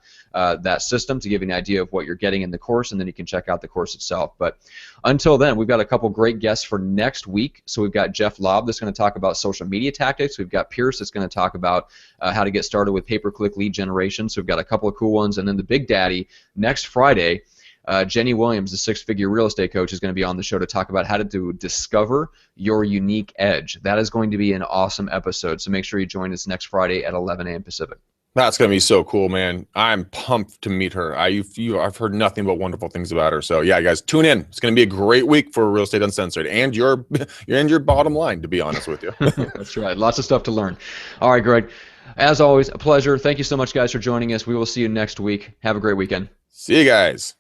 system to give you an idea of what you're getting in the course, and then you can check out the course itself. But until then, we've got a couple great guests for next week. So we've got Jeff Lobb that's going to talk about social media tactics. We've got Pierce that's going to talk about how to get started with pay-per-click lead generation. So we've got a couple of cool ones. And then the big daddy, next Friday, Jenny Williams, the six-figure real estate coach, is going to be on the show to talk about how to discover your unique edge. That is going to be an awesome episode. So make sure you join us next Friday at 11 a.m. Pacific. That's going to be so cool, man. I'm pumped to meet her. I've heard nothing but wonderful things about her. So yeah, guys, tune in. It's going to be a great week for Real Estate Uncensored and your bottom line, to be honest with you. That's right. Lots of stuff to learn. All right, Greg. As always, a pleasure. Thank you so much, guys, for joining us. We will see you next week. Have a great weekend. See you guys.